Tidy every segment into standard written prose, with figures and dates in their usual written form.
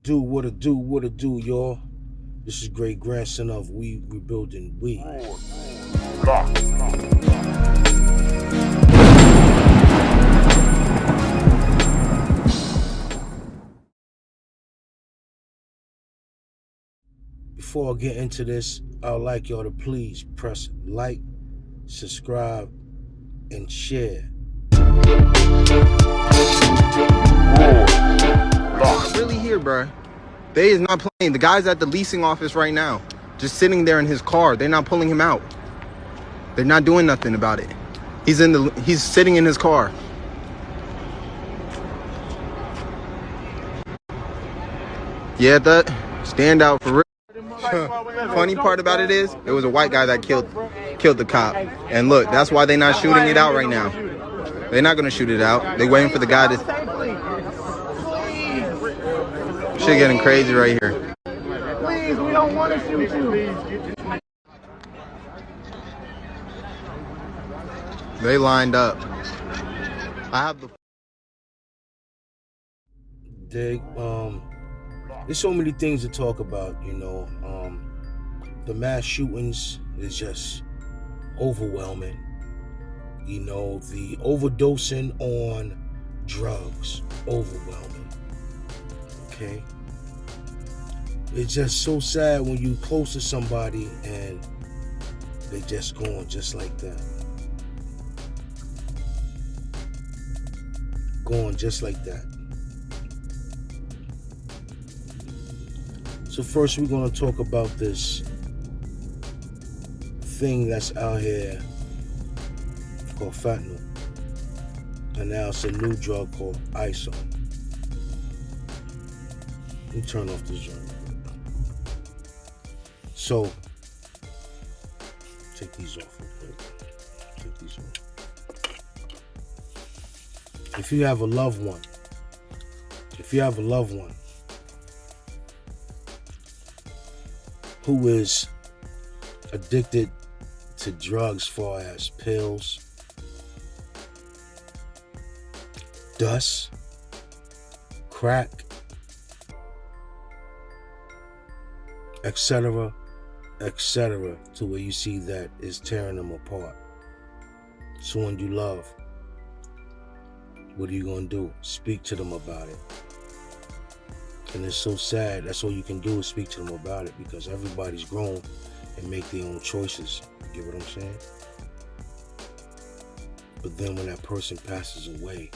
What it do, y'all? This is great grandson of We Rebuilding We. Before I get into this, I'd like y'all to please press like, subscribe, and share. Really here, bro. They is not playing. The guy's at the leasing office right now, just sitting there in his car. They're not pulling him out. They're not doing nothing about it. He's sitting in his car. Yeah, that stand out for real. Funny part about it is, it was a white guy that killed the cop. And look, that's why they're not shooting it out right now. They're not gonna shoot it out. They're waiting for the guy to. Shit getting crazy right here. Please, we don't want to shoot you. They lined up. I have the. There's so many things to talk about, you know. The mass shootings is just overwhelming. You know, the overdosing on drugs, overwhelming. Okay? It's just so sad when you close to somebody and they just going just like that. Going just like that. So first we're going to talk about this thing that's out here called fentanyl. And now it's a new drug called ISO. Let me turn off this joint. So, take these off real quick. Take these off. If you have a loved one who is addicted to drugs, far as pills, dust, crack, etc., to where you see that is tearing them apart. Someone you love, what are you going to do? Speak to them about it. And it's so sad. That's all you can do is speak to them about it, because everybody's grown and make their own choices. You get what I'm saying? But then when that person passes away,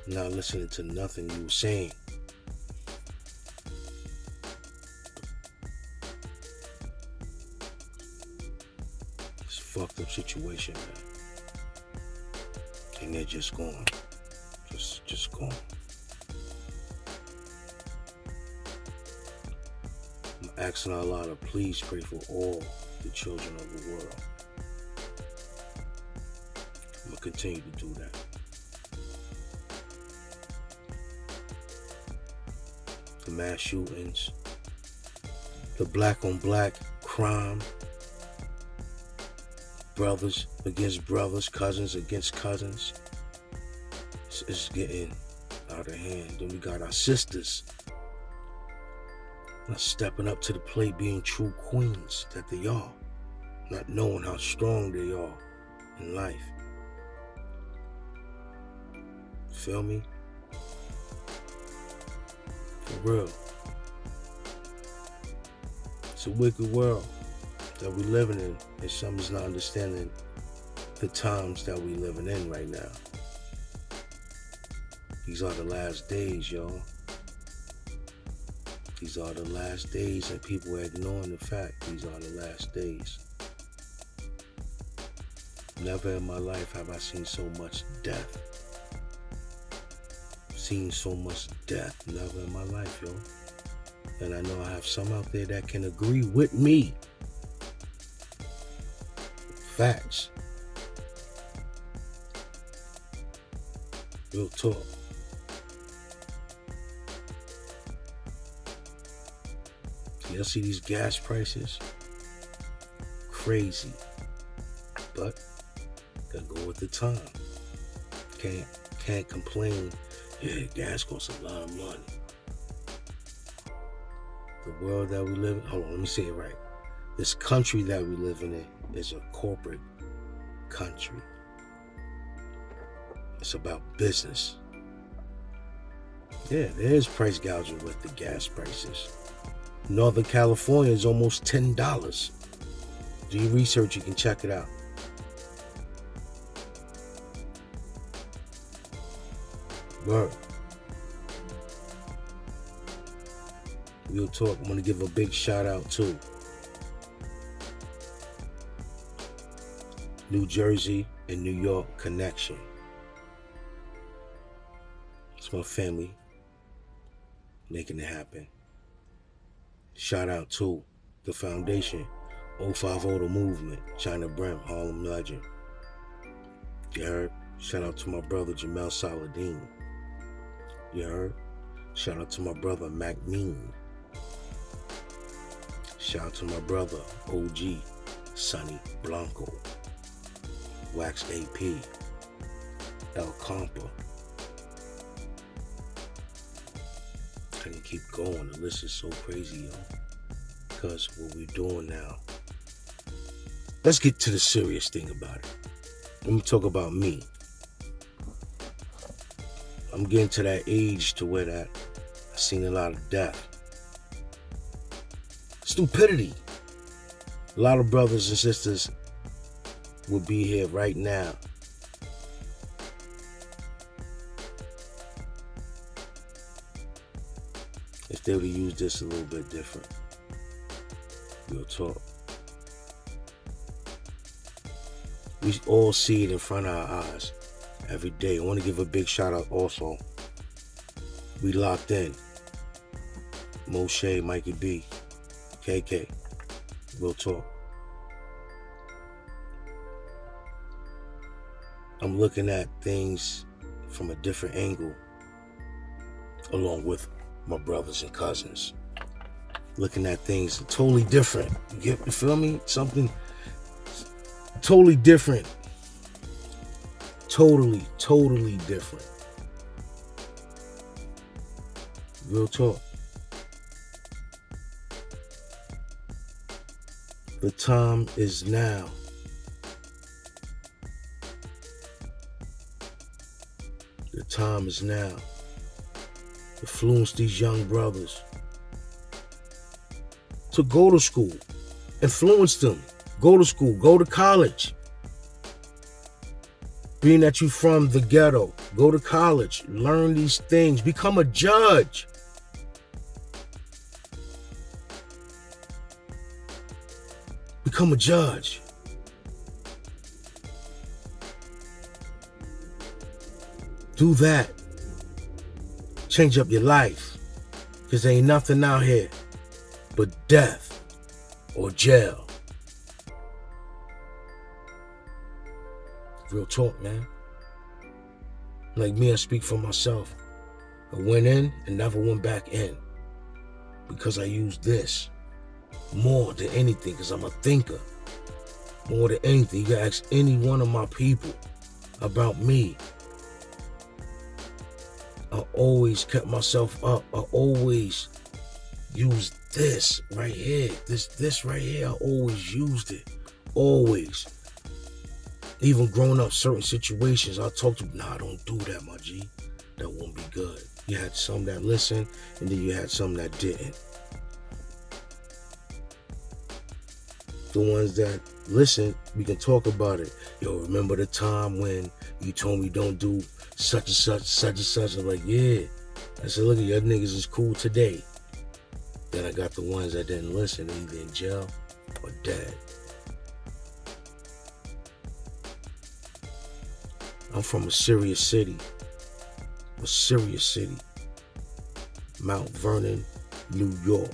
not listening to nothing you were saying. It's a fucked up situation, man. And they're just gone. Just gone. I'm asking Allah to please pray for all the children of the world. I'm going to continue to do that. The mass shootings, the black on black crime, brothers against brothers, cousins against cousins. It's getting out of hand. Then we got our sisters not stepping up to the plate, being true queens that they are, not knowing how strong they are in life. Feel me? For real. It's a wicked world that we're living in, and some is not understanding the times that we're living in right now. These are the last days, y'all. These are the last days, and people are ignoring the fact these are the last days. Never in my life have I seen so much death. Seen so much death. Never in my life, yo. And I know I have some out there that can agree with me. Facts. Real talk. Y'all see these gas prices? Crazy. But gotta go with the time. Can't complain. Yeah, gas costs a lot of money. The world that we live in, hold on, let me say it right. This country that we live in is a corporate country. It's about business. Yeah, there is price gouging with the gas prices. Northern California is almost $10. Do your research, you can check it out. Word. Real talk, I'm gonna give a big shout out to New Jersey and New York connection. It's my family making it happen. Shout out to the foundation, 050 The Movement, China Brim, Harlem Legend. You heard? Shout out to my brother Jamel Saladin. You heard? Shout out to my brother Mac Mean. Shout out to my brother OG Sonny Blanco, Wax AP, El Compa. I can keep going. The list is so crazy, yo. Because what we're doing now. Let's get to the serious thing about it. Let me talk about me. I'm getting to that age to where that I've seen a lot of death. Stupidity. A lot of brothers and sisters would be here right now. If they would have used this a little bit different. Real talk. We all see it in front of our eyes every day. I want to give a big shout out also. We locked in. Moshe, Mikey B, KK. Real talk. I'm looking at things from a different angle, along with my brothers and cousins. Looking at things totally different. You feel me? Something totally different. Totally different. Real talk. The time is now. The time is now. Influence these young brothers to go to school. Influence them. Go to school. Go to college. Being that you're from the ghetto, go to college. Learn these things. Become a judge. Become a judge. Do that. Change up your life. Because there ain't nothing out here but death or jail. Real talk, man. Like me, I speak for myself. I went in and never went back in. Because I used this more than anything. Because I'm a thinker. More than anything. You can ask any one of my people about me. I always kept myself up. I always used this right here. This right here, I always used it. Always. Even growing up, certain situations, I talked to, nah, don't do that, my G. That won't be good. You had some that listened, and then you had some that didn't. The ones that listen, we can talk about it. Yo, remember the time when you told me don't do such and such, such and such? I'm like, yeah. I said, look at your niggas is cool today. Then I got the ones that didn't listen, either in jail or dead. I'm from a serious city. A serious city. Mount Vernon, New York.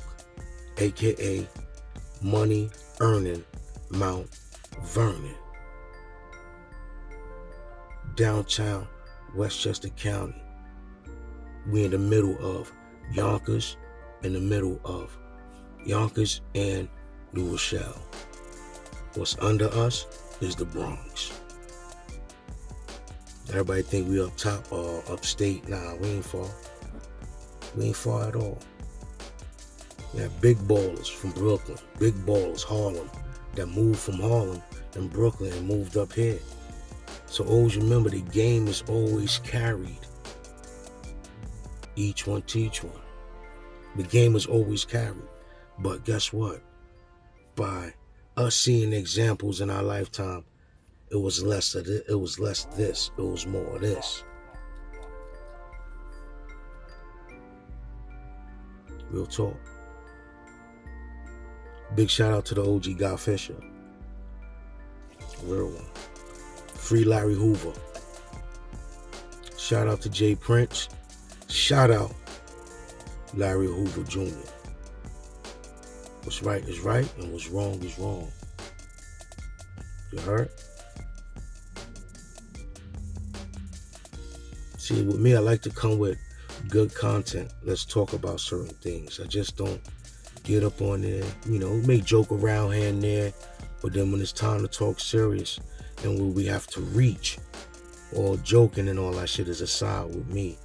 AKA money earning Mount Vernon. Downtown Westchester County. We in the middle of Yonkers, in the middle of Yonkers and New Rochelle. What's under us is the Bronx. Everybody think we up top or upstate. Nah, we ain't far. We ain't far at all. You had big ballers from Brooklyn, big ballers, Harlem, that moved from Harlem and Brooklyn and moved up here. So always remember, the game is always carried. Each one teach one. The game is always carried. But guess what? By us seeing examples in our lifetime, it was less of this, it was less this, it was more of this. Real talk. Big shout out to the OG Guy Fisher. Real one. Free Larry Hoover. Shout out to Jay Prince. Shout out Larry Hoover Jr. What's right is right and what's wrong is wrong. You heard? See, with me, I like to come with good content. Let's talk about certain things. I just don't get up on there, may joke around here and there, but then when it's time to talk serious and when we have to reach, all joking and all that shit is aside with me,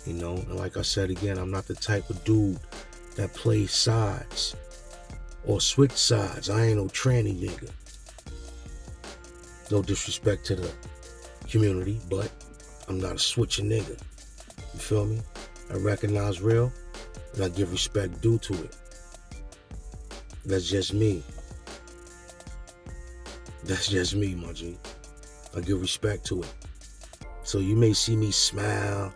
and like I said again, I'm not the type of dude that plays sides or switch sides. I ain't no tranny nigga. No disrespect to the community, but I'm not a switching nigga. You feel me? I recognize real and I give respect due to it. That's just me. That's just me, my G. I give respect to it. So you may see me smile,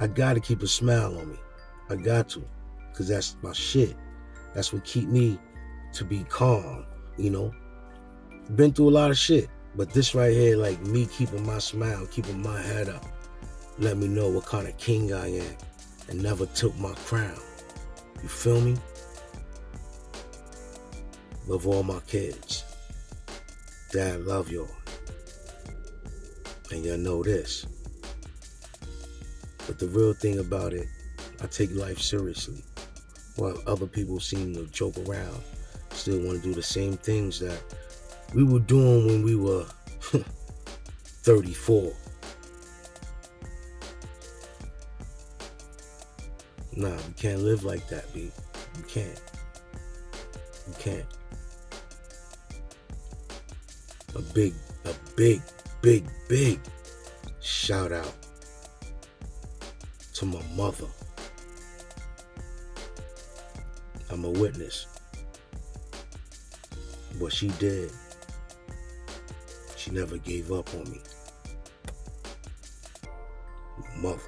I gotta keep a smile on me. I got to, because that's my shit. That's what keep me to be calm, Been through a lot of shit, but this right here, like me keeping my smile, keeping my head up, let me know what kind of king I am and never took my crown. You feel me? Love all my kids. Dad, love y'all. And y'all know this. But the real thing about it, I take life seriously. While other people seem to joke around, still want to do the same things that we were doing when we were 34. Nah, we can't live like that, B. You can't. You can't. A big shout out to my mother. I'm a witness. What she did, she never gave up on me. Mother.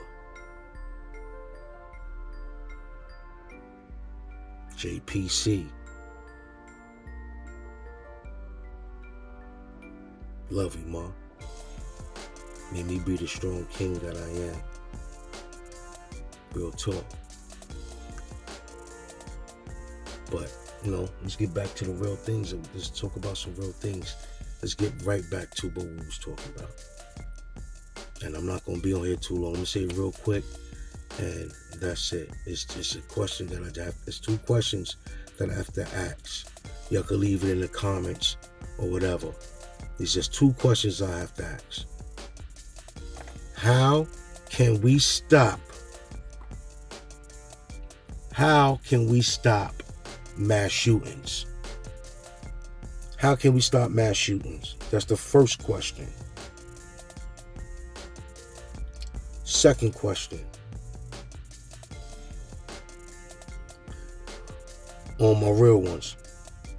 JPC. Love you, Ma. Made me be the strong king that I am. Real talk. But, let's get back to the real things. Let's talk about some real things. Let's get right back to what we was talking about. And I'm not going to be on here too long. I'm going to say it real quick. And that's it. It's just a question that I have. It's 2 questions that I have to ask. Y'all can leave it in the comments or whatever. It's just 2 questions I have to ask. How can we stop? How can we stop mass shootings? How can we stop mass shootings? That's the first question. Second question. On my real ones,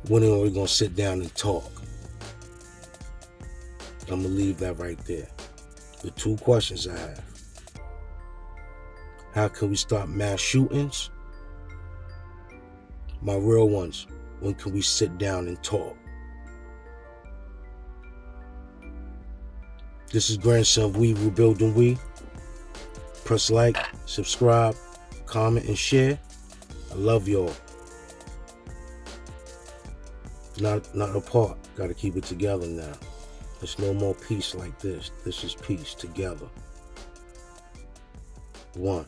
when are we going to sit down and talk? I'm going to leave that right there. The 2 questions I have. How can we stop mass shootings? My real ones, when can we sit down and talk? This is Grandson We Rebuilding We. Press like, subscribe, comment, and share. I love y'all. Not apart. Got to keep it together now. There's no more peace like this. This is peace together. 1.